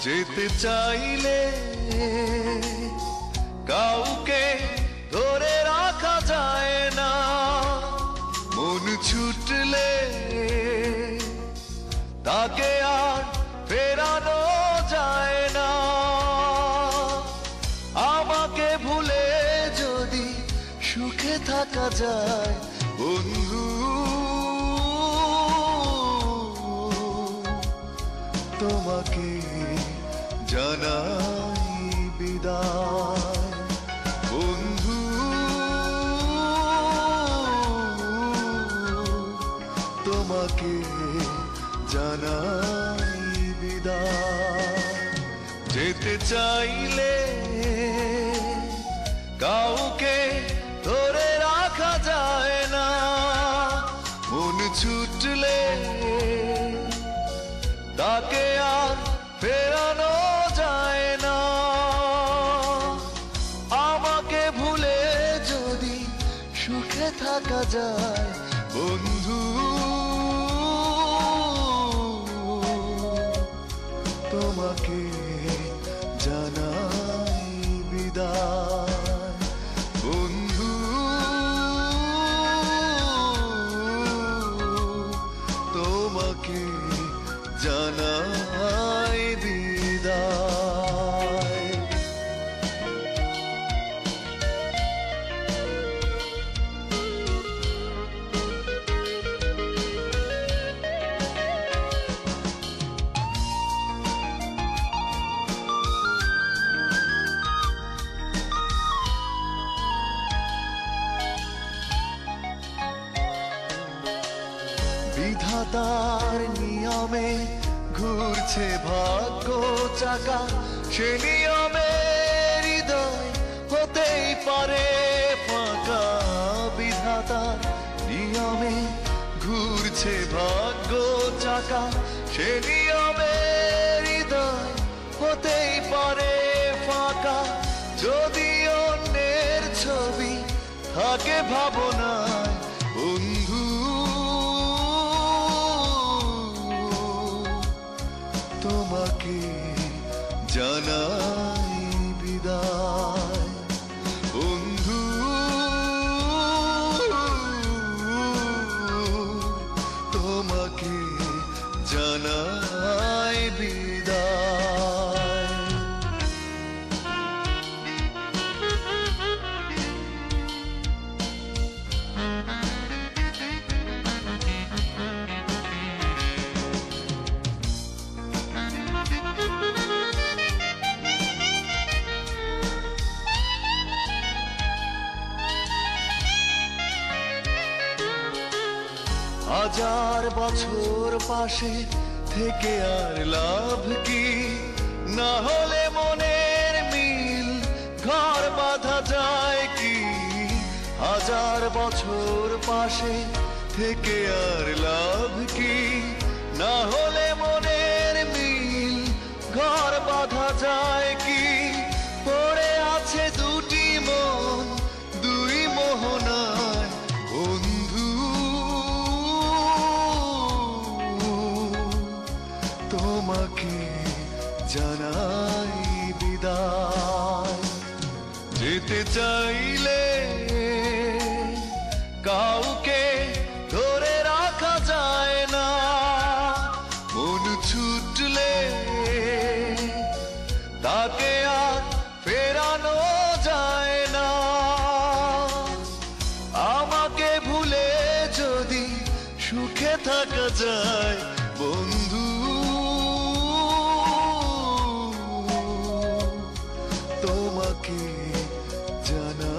যেতে চাইলে কাউকে ধরে রাখা যায় না, মন ছুটলে তাকে আর ফেরানো যায় না। আমাকে ভুলে যদি সুখে থাকা যায় বন্ধু, তোমাকে জানাই বিদায় বন্ধু, তোমাকে জানাই বিদায়। যেতে চাইলে কাউকে ধরে রাখা যায় না, মন ছুটলে তাকে আর ফেরানো যায় না। আমাকে ভুলে যদি সুখে থাকা যায় বন্ধু, তোমাকে জানাই বিদায় বন্ধু, তোমাকে জানাই বিদায়। বিধাতার নিয়মে ঘুরছে ভাগ্য চাকা, সে নিয়মে হৃদয় হতেই পারে ফাঁকা। বিধাতার নিয়মে ঘুরছে ভাগ্য চাকা, সে নিয়মে হৃদয় হতেই পারে ফাঁকা। যদি অন্যের ছবি থাকে ভাবনায় বন্ধু, তোমাকে জানাই বিদায় বন্ধু, তোমাকে জানাই বিদায়। হাজার বছর পাশে থেকে আর লাভ কি, না হলে মনের মিল ঘর বাঁধা যায় কি। হাজার বছর পাশে থেকে আর লাভ কি, না হলে মনের মিল ঘর বাঁধা যায় কি। পড়ে আছে দুটি মন দুই মোহনায় বন্ধু, তোমাকে জানাই বিদায়। যেতে চাইলে কাউকে ধরে রাখা যায় না, মন ছুটলে তাকে আর ফেরানো যায় না। আমাকে ভুলে যদি সুখে থাকা যায় বন্ধু, তোমাকে জানা